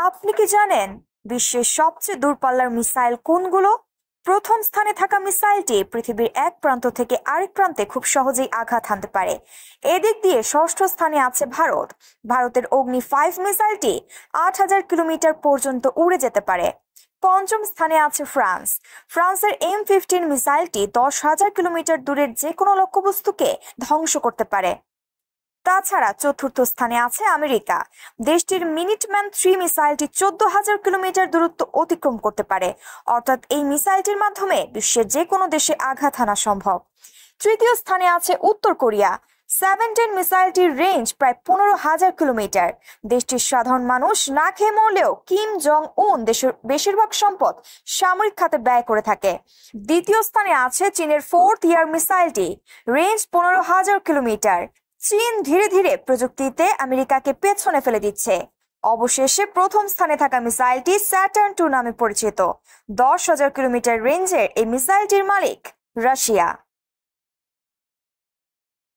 আপনি কি জানেন বিশ্বের সবচেয়ে দূরপাল্লার মিসাইল কোনগুলো? প্রথম স্থানে থাকা মিসাইলটি পৃথিবীর এক প্রান্ত থেকে আরেক প্রান্তে খুব সহজেই আঘাত হানতে পারে। এদিক দিয়ে ষষ্ঠ স্থানে আছে ভারত। ভারতের অগ্নি 5 মিসাইলটি 8,000 কিলোমিটার পর্যন্ত উড়ে যেতে পারে। পঞ্চম স্থানে আছে ফ্রান্স। ফ্রান্সের M15 মিসাইলটি 10,000 কিলোমিটার দূরের যে কোনো লক্ষ্যবস্তুকে ধ্বংস করতে পারে। তাছাড়া চতুর্থ স্থানে আছে আমেরিকা। দেশটির মিনিটম্যান 3 মিসাইলটি 14,000 কিলোমিটার দূরত্ব অতিক্রম করতে পারে, অর্থাৎ এই মিসাইলটির মাধ্যমে বিশ্বের যে কোনো দেশে আঘাত হানা সম্ভব। তৃতীয় স্থানে আছে উত্তর কোরিয়া। 17 মিসাইলটির রেঞ্জ প্রায় 15,000 কিলোমিটার। দেশটির সাধারণ মানুষ না খেয়ে মরলেও কিম জং উন দেশের বেশিরভাগ সম্পদ সামরিক খাতে ব্যয় করে থাকে। দ্বিতীয় স্থানে আছে চীনের 4th ইয়ার মিসাইলটি, রেঞ্জ 15,000 কিলোমিটার। চীন ধীরে ধীরে প্রযুক্তিতে আমেরিকাকে পেছনে ফেলে দিচ্ছে। অবশেষে প্রথম স্থানে থাকা মিসাইলটি স্যাটার্ন 2 নামে পরিচিত। 10,000 কিলোমিটার রেঞ্জের এই মিসাইলটির মালিক রাশিয়া।